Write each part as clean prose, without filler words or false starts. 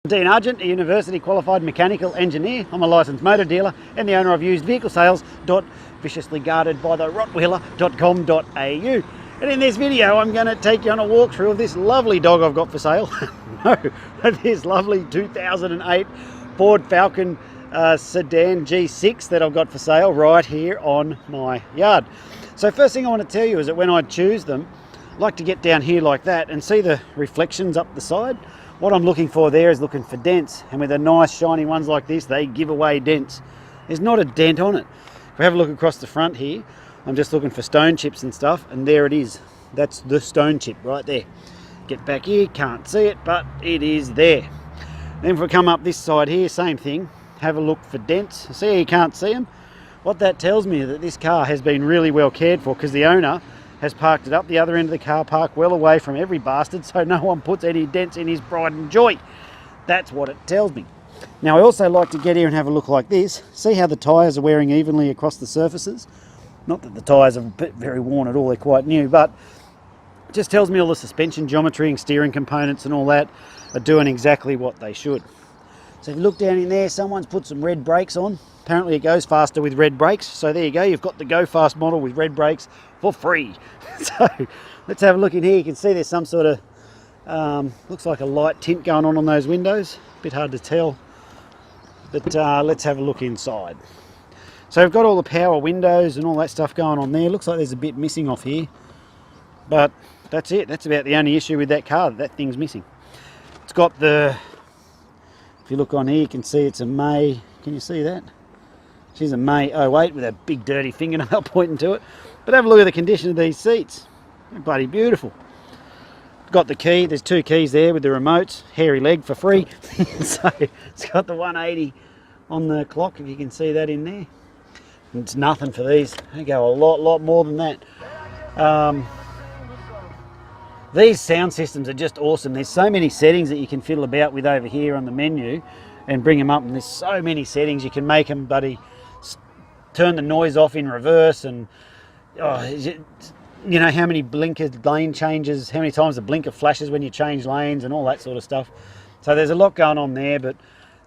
Dean Argent, a university qualified mechanical engineer. I'm a licensed motor dealer and the owner of used vehicle sales. Viciously guarded by the Rottweiler.com.au. And in this video I'm going to take you on a walkthrough of this lovely dog I've got for sale. No, this lovely 2008 Ford Falcon Sedan G6 that I've got for sale right here on my yard. So first thing I want to tell you is that when I choose them, I like to get down here like that and see the reflections up the side. What I'm looking for there is looking for dents, and with the nice shiny ones like this, they give away dents. There's not a dent on it. If we have a look across the front here, I'm just looking for stone chips and stuff, and there it is. That's the stone chip right there. Get back here, can't see it, but it is there. Then if we come up this side here, same thing. Have a look for dents. See how you can't see them? What that tells me is that this car has been really well cared for, because the owner has parked it up the other end of the car park, well away from every bastard, so no one puts any dents in his pride and joy. That's what it tells me. Now I also like to get here and have a look like this. See how the tyres are wearing evenly across the surfaces? Not that the tyres are very worn at all, they're quite new, but it just tells me all the suspension geometry and steering components and all that are doing exactly what they should. So if you look down in there, someone's put some red brakes on. Apparently it goes faster with red brakes. So there you go, you've got the Go Fast model with red brakes for free. So let's have a look in here. You can see there's some sort of, looks like a light tint going on those windows. A bit hard to tell, but let's have a look inside. So we've got all the power windows and all that stuff going on there. Looks like there's a bit missing off here, but that's it. That's about the only issue with that car, that thing's missing. It's got the, if you look on here, you can see it's a May, can you see that? She's a May 08 with a big dirty fingernail pointing to it. But have a look at the condition of these seats. They're bloody beautiful. Got the key, there's two keys there with the remotes, hairy leg for free. So it's got the 180 on the clock, if you can see that in there. And it's nothing for these, they go a lot more than that. These sound systems are just awesome. There's so many settings that you can fiddle about with over here on the menu and bring them up, and there's so many settings. You can make them, buddy, turn the noise off in reverse, and you know how many blinker lane changes, how many times the blinker flashes when you change lanes and all that sort of stuff. So there's a lot going on there, but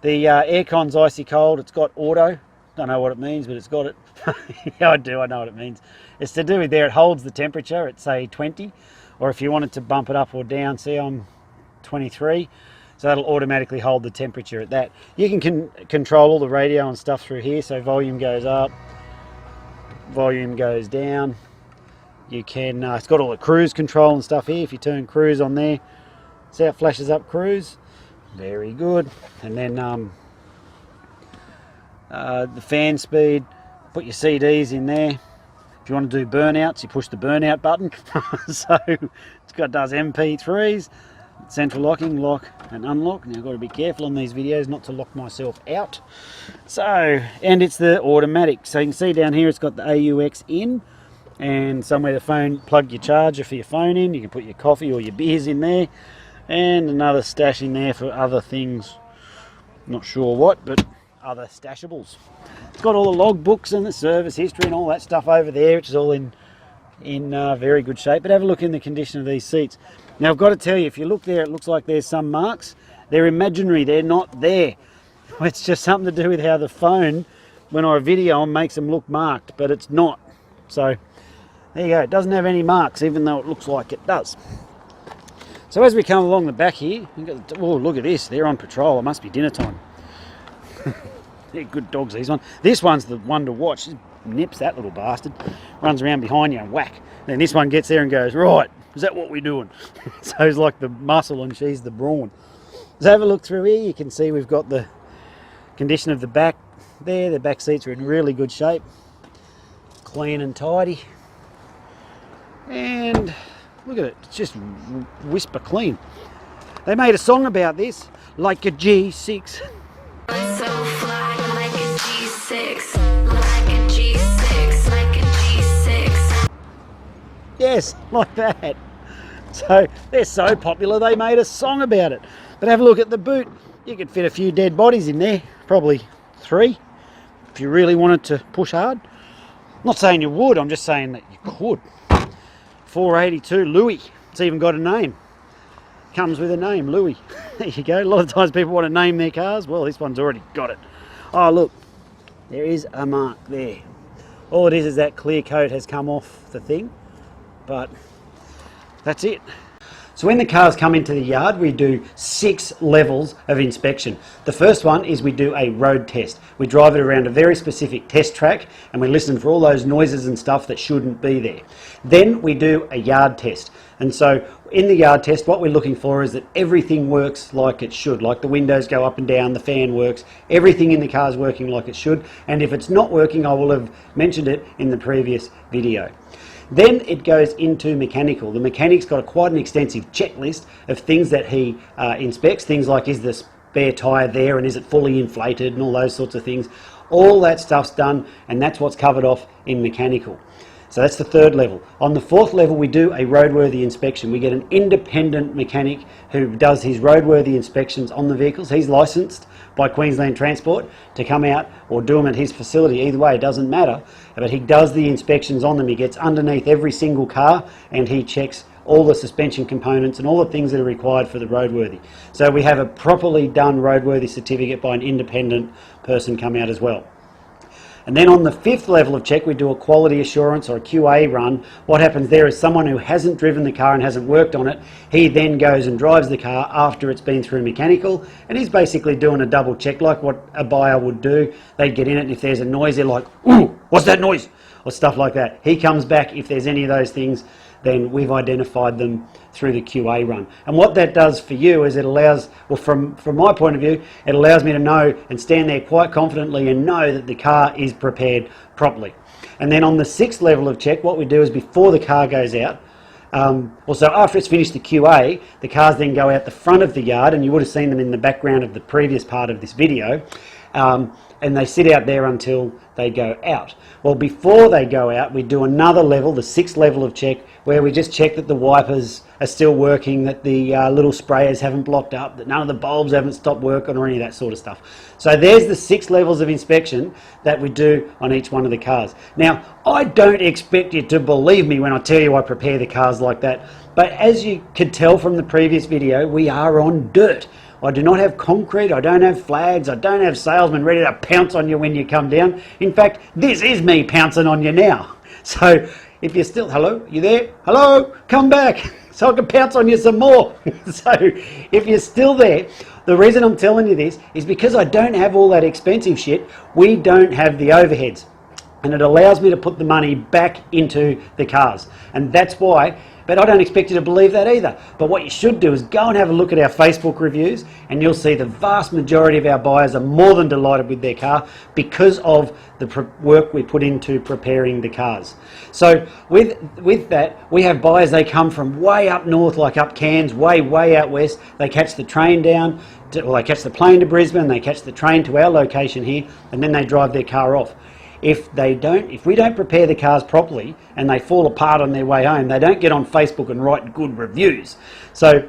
the aircon's icy cold. It's got auto. Don't know what it means, but it's got it. Yeah, I do, I know what it means. It's to do with there, it holds the temperature at say 20, or if you wanted to bump it up or down, see I'm 23, so that'll automatically hold the temperature at that. You can control all the radio and stuff through here, so volume goes up, volume goes down. You can, it's got all the cruise control and stuff here. If you turn cruise on there, see how it flashes up cruise, very good. And then the fan speed, put your CDs in there. If you want to do burnouts, you push the burnout button. So does MP3s, central locking, lock and unlock. Now I've got to be careful on these videos not to lock myself out. So, and it's the automatic. So you can see down here it's got the AUX in, and somewhere to plug your charger for your phone in. You can put your coffee or your beers in there, and another stash in there for other things. Not sure what, but other stashables. It's got all the log books and the service history and all that stuff over there, which is all in very good shape. But have a look in the condition of these seats. Now I've got to tell you, if you look there, it looks like there's some marks. They're imaginary, they're not there. It's just something to do with how the phone, when I video them, makes them look marked, but it's not. So there you go, it doesn't have any marks, even though it looks like it does. So as we come along the back here, oh look at this, they're on patrol, it must be dinner time. They're good dogs, these ones. This one's the one to watch. Just nips that little bastard, runs around behind you and whack. Then this one gets there and goes, right, is that what we're doing? So he's like the muscle and she's the brawn. So have a look through here, you can see we've got the condition of the back there. The back seats are in really good shape, clean and tidy. And look at it, it's just whisper clean. They made a song about this, like a G6. So fly like a G6, like a G6, like a G6. Yes, like that. So they're so popular they made a song about it. But have a look at the boot. You could fit a few dead bodies in there, probably 3, if you really wanted to push hard. I'm not saying you would, I'm just saying that you could. 482 Louis, it's even got a name. comes with a name, Louis. There you go. A lot of times people want to name their cars. Well, this one's already got it. Oh, look, there is a mark there. All it is that clear coat has come off the thing, but that's it. So when the cars come into the yard, we do 6 levels of inspection. The first one is we do a road test. We drive it around a very specific test track and we listen for all those noises and stuff that shouldn't be there. Then we do a yard test. And so in the yard test, what we're looking for is that everything works like it should, like the windows go up and down, the fan works, everything in the car is working like it should. And if it's not working, I will have mentioned it in the previous video. Then it goes into mechanical. The mechanic's got quite an extensive checklist of things that he inspects, things like is the spare tyre there and is it fully inflated and all those sorts of things. All that stuff's done and that's what's covered off in mechanical. So that's the 3rd level. On the 4th level we do a roadworthy inspection. We get an independent mechanic who does his roadworthy inspections on the vehicles. He's licensed by Queensland Transport to come out or do them at his facility. Either way, it doesn't matter. But he does the inspections on them. He gets underneath every single car and he checks all the suspension components and all the things that are required for the roadworthy. So we have a properly done roadworthy certificate by an independent person come out as well. And then on the 5th level of check, we do a quality assurance or a QA run. What happens there is someone who hasn't driven the car and hasn't worked on it, he then goes and drives the car after it's been through mechanical, and he's basically doing a double check like what a buyer would do. They'd get in it and if there's a noise, they're like, "Ooh, what's that noise?" or stuff like that. He comes back, if there's any of those things, then we've identified them through the QA run. And what that does for you is it allows, well from my point of view, it allows me to know and stand there quite confidently and know that the car is prepared properly. And then on the 6th level of check, what we do is before the car goes out, also after it's finished the QA, the cars then go out the front of the yard, and you would have seen them in the background of the previous part of this video, and they sit out there until they go out. Well, before they go out, we do another level, the 6th level of check, where we just check that the wipers are still working, that the little sprayers haven't blocked up, that none of the bulbs haven't stopped working or any of that sort of stuff. So there's the 6 levels of inspection that we do on each one of the cars. Now, I don't expect you to believe me when I tell you I prepare the cars like that, but as you could tell from the previous video, we are on dirt. I do not have concrete, I don't have flags, I don't have salesmen ready to pounce on you when you come down. In fact, this is me pouncing on you now. So if you're still, hello, you there? Hello, come back so I can pounce on you some more. So if you're still there, the reason I'm telling you this is because I don't have all that expensive shit. We don't have the overheads. And it allows me to put the money back into the cars. And that's why, but I don't expect you to believe that either. But what you should do is go and have a look at our Facebook reviews and you'll see the vast majority of our buyers are more than delighted with their car because of the work we put into preparing the cars. So with that, we have buyers, they come from way up north, like up Cairns, way out west. They catch the train down, they catch the plane to Brisbane, they catch the train to our location here, and then they drive their car off. If we don't prepare the cars properly and they fall apart on their way home, they don't get on Facebook and write good reviews. So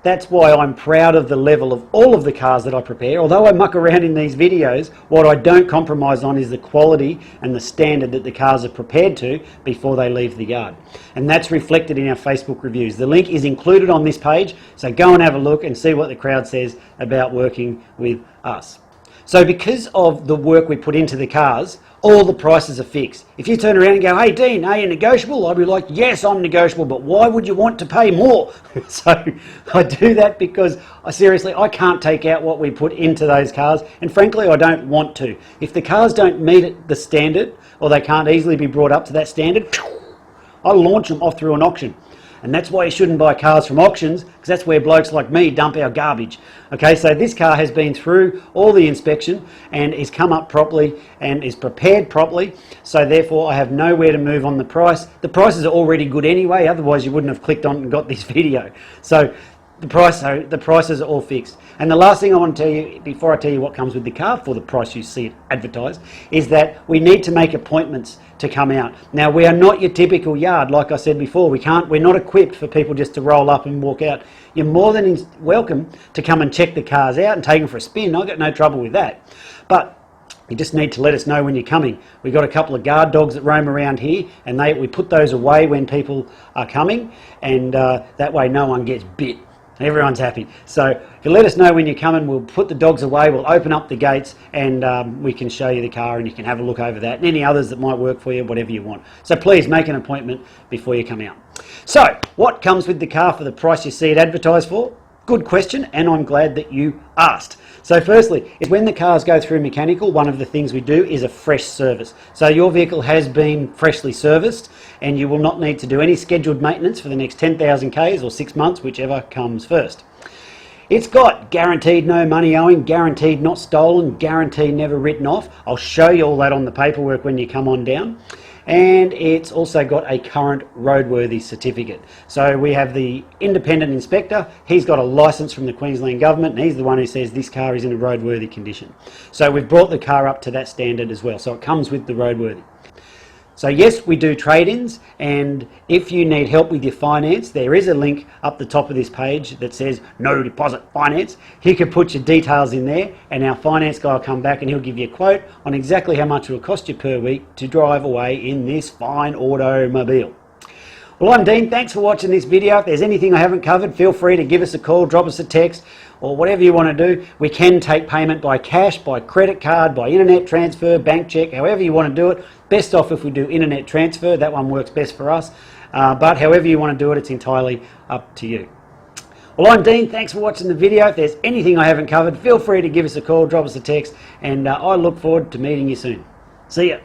that's why I'm proud of the level of all of the cars that I prepare. Although I muck around in these videos, what I don't compromise on is the quality and the standard that the cars are prepared to before they leave the yard. And that's reflected in our Facebook reviews. The link is included on this page, so go and have a look and see what the crowd says about working with us. So because of the work we put into the cars, all the prices are fixed. If you turn around and go, "Hey Dean, are you negotiable?" I'd be like, "Yes, I'm negotiable, but why would you want to pay more?" So I do that because I can't take out what we put into those cars, and frankly I don't want to. If the cars don't meet the standard or they can't easily be brought up to that standard, I launch them off through an auction. And that's why you shouldn't buy cars from auctions, because that's where blokes like me dump our garbage. Okay, so this car has been through all the inspection and is come up properly and is prepared properly. So therefore I have nowhere to move on the price. The prices are already good anyway, otherwise you wouldn't have clicked on and got this video. So the prices are all fixed. And the last thing I want to tell you, before I tell you what comes with the car for the price you see it advertised, is that we need to make appointments to come out. Now, we are not your typical yard, like I said before. We're not equipped for people just to roll up and walk out. You're more than welcome to come and check the cars out and take them for a spin. I've got no trouble with that. But you just need to let us know when you're coming. We've got a couple of guard dogs that roam around here, and we put those away when people are coming, and that way no one gets bit. Everyone's happy. So if you let us know when you're coming, we'll put the dogs away, we'll open up the gates, and we can show you the car and you can have a look over that and any others that might work for you, whatever you want. So please make an appointment before you come out. So what comes with the car for the price you see it advertised for? Good question, and I'm glad that you asked. So firstly, is when the cars go through mechanical, one of the things we do is a fresh service. So your vehicle has been freshly serviced and you will not need to do any scheduled maintenance for the next 10,000 Ks or 6 months, whichever comes first. It's got guaranteed no money owing, guaranteed not stolen, guaranteed never written off. I'll show you all that on the paperwork when you come on down. And it's also got a current roadworthy certificate. So we have the independent inspector, he's got a license from the Queensland government and he's the one who says this car is in a roadworthy condition. So we've brought the car up to that standard as well, so it comes with the roadworthy. So yes, we do trade-ins, and if you need help with your finance, there is a link up the top of this page that says no deposit finance. You can put your details in there and our finance guy will come back and he'll give you a quote on exactly how much it will cost you per week to drive away in this fine automobile. Well, I'm Dean, thanks for watching this video. If there's anything I haven't covered, feel free to give us a call, drop us a text, or whatever you want to do. We can take payment by cash, by credit card, by internet transfer, bank check, however you want to do it. Best off if we do internet transfer, that one works best for us. But however you want to do it, it's entirely up to you. Well, I'm Dean, thanks for watching the video. If there's anything I haven't covered, feel free to give us a call, drop us a text, and I look forward to meeting you soon. See ya.